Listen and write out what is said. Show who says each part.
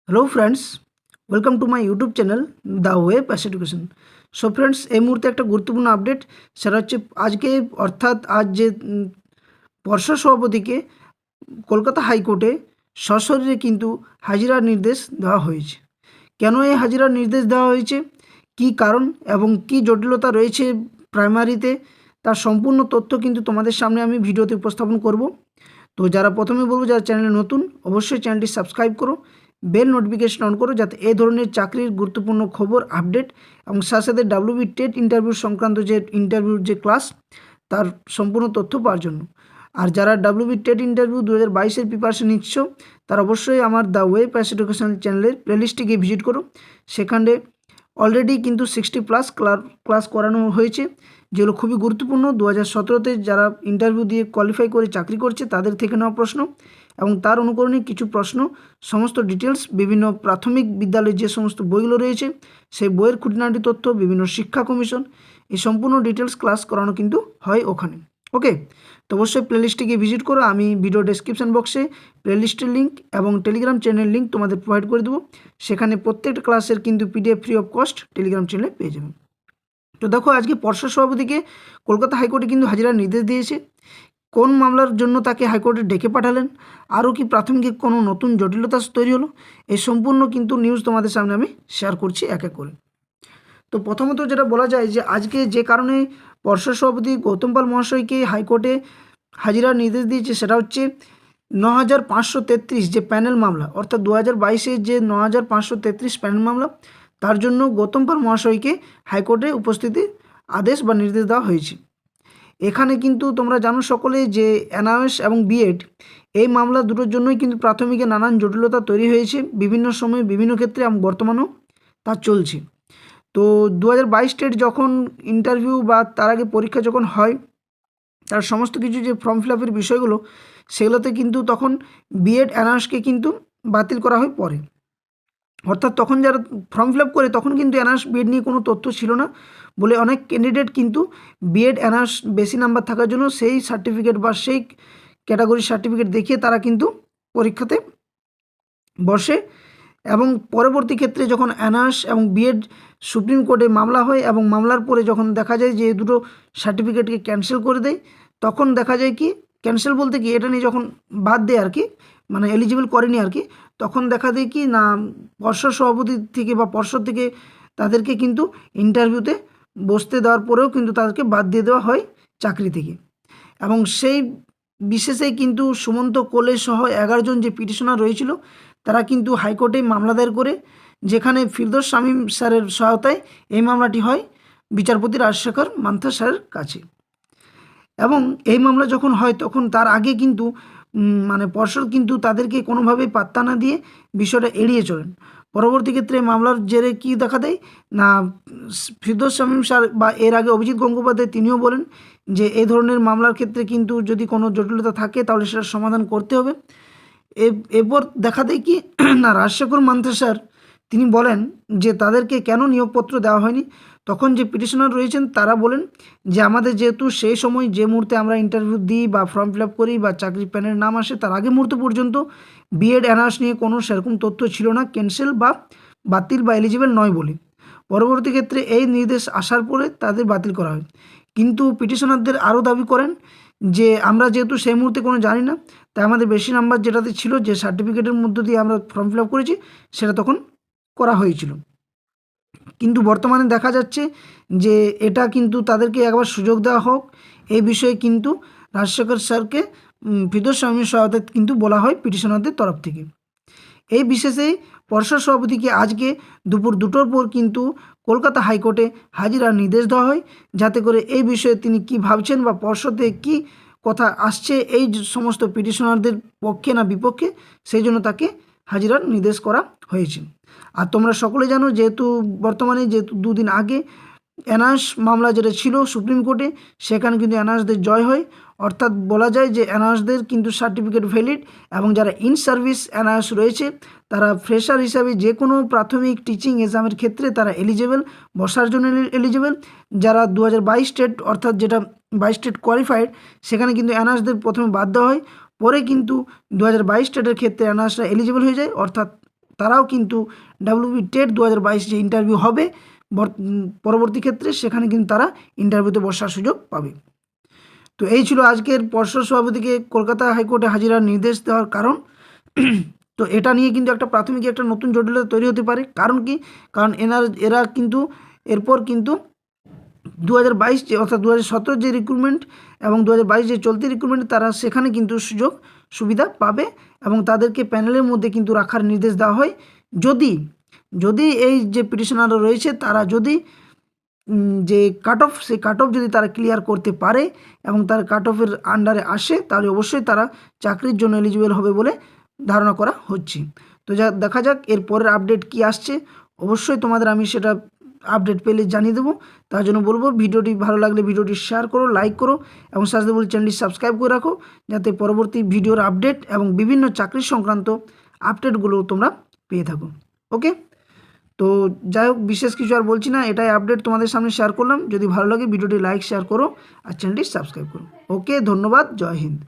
Speaker 1: Hello friends, welcome to my YouTube channel the way pass education. So friends, এই মুহূর্তে একটা গুরুত্বপূর্ণ update, সেটা হচ্ছে আজকে অর্থাৎ আজ যে পর্ষদ সভাপতিকে কলকাতা হাইকোর্টে সশরীরে কিন্তু হাজিরার নির্দেশ দেওয়া হয়েছে। কেন এই হাজিরার নির্দেশ দেওয়া হয়েছে, কি কারণ এবং কি জটিলতা রয়েছে প্রাইমারিতে, তার সম্পূর্ণ তথ্য কিন্তু তোমাদের সামনে আমি ভিডিওতে উপস্থাপন করব। তো যারা প্রথমে বলবো, যারা চ্যানেলে নতুন, অবশ্যই চ্যানেলটি সাবস্ক্রাইব করো, বেল নোটিফিকেশন অন করো, যাতে এই ধরনের চাকরির গুরুত্বপূর্ণ খবর, আপডেট এবং সাথে সাথে ডাব্লিউবি টেট ইন্টারভিউ সংক্রান্ত যে ইন্টারভিউর যে ক্লাস, তার সম্পূর্ণ তথ্য পাওয়ার জন্য। আর যারা ডাব্লিউবি টেট ইন্টারভিউ 2022-এর প্রিপারেশন নিচ্ছ, তারা অবশ্যই আমার দ্য ওয়ে পাস এডুকেশন চ্যানেলের প্লেলিস্টে গিয়ে ভিজিট করো। সেখানে অলরেডি কিন্তু 60+ ক্লাস করানো হয়েছে, যেগুলো খুবই গুরুত্বপূর্ণ। 2017-তে যারা ইন্টারভিউ দিয়ে কোয়ালিফাই করে চাকরি করছে তাদের থেকে নেওয়া প্রশ্ন এবং তার অনুকরণে কিছু প্রশ্ন, সমস্ত ডিটেলস, বিভিন্ন প্রাথমিক বিদ্যালয়ের যে সমস্ত বইগুলো রয়েছে সেই বইয়ের খুঁটিনাটি তথ্য, বিভিন্ন শিক্ষা কমিশন, এই সম্পূর্ণ ডিটেলস ক্লাস করানো কিন্তু হয় ওখানে। ওকে, তো অবশ্যই প্লেলিস্টে গিয়ে ভিজিট করো। আমি ভিডিও ডেসক্রিপশন বক্সে প্লেলিস্টের লিঙ্ক এবং টেলিগ্রাম চ্যানেলের লিঙ্ক তোমাদের প্রোভাইড করে দেবো। সেখানে প্রত্যেকটা ক্লাসের কিন্তু PDF free of cost Telegram চ্যানেলে পেয়ে যাবেন। তো দেখো, আজকে পর্ষদ সভাপতিকে কলকাতা হাইকোর্টে কিন্তু হাজিরার নির্দেশ দিয়েছে। কোন মামলার জন্য তাকে হাইকোর্টে ডেকে পাঠালেন, আরও কি প্রাথমিক কোনো নতুন জটিলতা তৈরি হলো, এই সম্পূর্ণ কিন্তু নিউজ তোমাদের সামনে আমি শেয়ার করছি এক এক করে। তো প্রথমত যেটা বলা যায় যে আজকে যে কারণে পর্ষদ সভাপতি গৌতম পাল মহাশয়কে হাইকোর্টে হাজিরার নির্দেশ দিয়েছে, সেটা হচ্ছে 9533 যে প্যানেল মামলা, অর্থাৎ 2022-এর যে 9533 প্যানেল মামলা, তার জন্য গৌতম পাল মহাশয়কে হাইকোর্টে উপস্থিতির আদেশ বা নির্দেশ দেওয়া হয়েছে। এখানে কিন্তু তোমরা জানো সকলে যে এনআইএস এবং বিএড, এই মামলা দুটোর জন্যই কিন্তু প্রাথমিকে নানান জটিলতা তৈরি হয়েছে বিভিন্ন সময়ে, বিভিন্ন ক্ষেত্রে, এবং বর্তমানেও তা চলছে। তো 2022 টেট যখন ইন্টারভিউ বা তার আগে পরীক্ষা যখন হয়, তার সমস্ত কিছু যে ফর্ম ফিল আপের বিষয়গুলো, সেগুলোতে কিন্তু তখন বিএড এনআরএসকে কিন্তু বাতিল করা হয় পরে। অর্থাৎ তখন যারা ফর্ম ফিল আপ করে তখন কিন্তু এনআরএস বিএড নিয়ে কোনো তথ্য ছিল না বলে অনেক ক্যান্ডিডেট কিন্তু বিএড এনআরএস বেশি নাম্বার থাকার জন্য সেই সার্টিফিকেট বা সেই ক্যাটাগরির সার্টিফিকেট দেখিয়ে তারা কিন্তু পরীক্ষাতে বসে। এবং পরবর্তী ক্ষেত্রে যখন এনআরএস এবং বিএড সুপ্রিম কোর্টে মামলা হয় এবং মামলার পরে যখন দেখা যায় যে দুটো সার্টিফিকেটকে ক্যান্সেল করে দেয়, তখন দেখা যায় কি, ক্যান্সেল বলতে কি, এটা নিয়ে যখন বাদ দেয় আর কি, মানে এলিজিবল করেনি আর কি, তখন দেখা দেয় কি না, পর্ষদ সভাপতি থেকে বা পর্ষদ থেকে তাদেরকে কিন্তু ইন্টারভিউতে বসতে দেওয়ার পরেও কিন্তু তাদেরকে বাদ দিয়ে দেওয়া হয় চাকরি থেকে। এবং সেই বিশেষে কিন্তু সুমন্ত কোলে সহ 11 জন যে পিটিশনার রয়েছিল, তারা কিন্তু হাইকোর্টে মামলা দায়ের করে, যেখানে ফিরদৌস শামীম স্যারের সহায়তায় এই মামলাটি হয় বিচারপতি রাজশেখর মান্থা স্যারের কাছে। এবং এই মামলা যখন হয় তখন তার আগে কিন্তু মানে পর্ষদ কিন্তু তাদেরকে কোনোভাবেই পাত্তা না দিয়ে বিষয়টা এড়িয়ে চলেন। পরবর্তী ক্ষেত্রে মামলার জেরে কি দেখা দেয় না, ফিরদৌস শামীম স্যার বা এর আগে অভিজিৎ গঙ্গোপাধ্যায় তিনিও বলেন যে এই ধরনের মামলার ক্ষেত্রে কিন্তু যদি কোনো জটিলতা থাকে তাহলে সেটা সমাধান করতে হবে। এরপর দেখা দেয় কি না, রাজশেখর মান্থা স্যার তিনি বলেন যে তাদেরকে কেন নিয়োগপত্র দেওয়া হয়নি। তখন যে পিটিশনার রয়েছেন তারা বলেন যে আমাদের যেহেতু সেই সময় যে মুহূর্তে আমরা ইন্টারভিউ দিই বা ফর্ম ফিল আপ করি বা চাকরি প্যানের নাম আসে, তার আগে মুহূর্ত পর্যন্ত বিএড এনআরএস নিয়ে কোনো সেরকম তথ্য ছিল না, ক্যান্সেল বা বাতিল বা এলিজিবল নয় বলে। পরবর্তী ক্ষেত্রে এই নির্দেশ আসার পরে তাদের বাতিল করা হয়। কিন্তু পিটিশনারদের আরও দাবি করেন যে আমরা যেহেতু সেই মুহূর্তে কোনো জানি না, তাই আমাদের বেশি নাম্বার যেটাতে ছিল, যে সার্টিফিকেটের মধ্য দিয়ে আমরা ফর্ম ফিল আপ করেছি, সেটা তখন করা হয়েছিল। কিন্তু বর্তমানে দেখা যাচ্ছে যে এটা কিন্তু তাদেরকে একবার সুযোগ দেওয়া হোক, এই বিষয়ে কিন্তু রাজশেখর স্যারকে ফিরদৌস শামীমের সহায়তায় কিন্তু বলা হয় পিটিশনারদের তরফ থেকে। এই বিশেষে পর্ষদ সভাপতিকে আজকে দুপুর 2টোর পর কিন্তু কলকাতা হাইকোর্টে হাজিরার নির্দেশ দেওয়া হয়, যাতে করে এই বিষয়ে তিনি কি ভাবছেন বা পর্ষদে কি কথা আসছে এই সমস্ত পিটিশনারদের পক্ষে না বিপক্ষে, সেই জন্য তাকে হাজিরার নির্দেশ করা হয়েছে। আর তোমরা সকলে জানো, যেহেতু বর্তমানে যেহেতু 2 দিন আগে এনআরএস মামলা যেটা ছিল সুপ্রিম কোর্টে, সেখানে কিন্তু এনআরএসদের জয় হয়। অর্থাৎ বলা যায় যে এনআরএসদের কিন্তু সার্টিফিকেট ভ্যালিড, এবং যারা ইন সার্ভিস এনআরএস রয়েছে তারা ফ্রেশার হিসাবে যে কোনো প্রাথমিক টিচিং এক্সামের ক্ষেত্রে তারা এলিজেবল, বসার জন্য এলিজেবল। যারা 2022 স্টেট, অর্থাৎ যেটা 22 স্টেট কোয়ালিফাইড, সেখানে কিন্তু এনআরএসদের প্রথমে বাদ দেওয়া হয়, পরে কিন্তু 2022 স্টেটের ক্ষেত্রে এনআরএসরা এলিজেবল হয়ে যায়, অর্থাৎ তারাও কিন্তু ডাব্লিউবি টেট 2022 যে ইন্টারভিউ হবে পরবর্তী ক্ষেত্রে, সেখানে কিন্তু তারা ইন্টারভিউতে বসার সুযোগ পাবে। তো এই ছিল আজকের পর্ষদ সভাপতিকে কলকাতা হাইকোর্টে হাজিরার নির্দেশ দেওয়ার কারণ। তো এটা নিয়ে কিন্তু একটা প্রাথমিক একটা নতুন জটিলতা তৈরি হতে পারে। কারণ কি? কারণ এরা কিন্তু এরপর কিন্তু 2022 যে অর্থাৎ 2017 যে রিক্রুটমেন্ট এবং 2022 যে চলতি রিক্রুটমেন্ট, তারা সেখানে কিন্তু সুযোগ সুবিধা পাবে এবং তাদেরকে প্যানেলের মধ্যে কিন্তু রাখার নির্দেশ দেওয়া হয় যদি এই যে পিটিশনাররা রয়েছে তারা যদি যে কাট অফ, সেই কাট অফ যদি তারা ক্লিয়ার করতে পারে এবং তার কাট অফের আন্ডারে আসে, তাহলে অবশ্যই তারা চাকরির জন্য এলিজিবল হবে বলে ধারণা করা হচ্ছে। তো দেখা যাক এর পরের আপডেট কি আসছে। অবশ্যই তোমাদের আমি সেটা আপডেট পেলে জানিয়ে দেবো। তার জন্য বলবো, ভিডিওটি ভালো লাগলে ভিডিওটি শেয়ার করো, লাইক করো এবং সাথে বলে চ্যানেলটি সাবস্ক্রাইব করে রাখো, যাতে পরবর্তী ভিডিওর আপডেট এবং বিভিন্ন চাকরি সংক্রান্ত আপডেটগুলো তোমরা পেয়ে থাকো। ওকে, তো যাই হোক, বিশেষ কিছু আর বলছি না, এটাই আপডেট তোমাদের সামনে শেয়ার করলাম। যদি ভালো লাগে ভিডিওটি লাইক শেয়ার করো আর চ্যানেলটি সাবস্ক্রাইব করো। ওকে, ধন্যবাদ, জয় হিন্দ।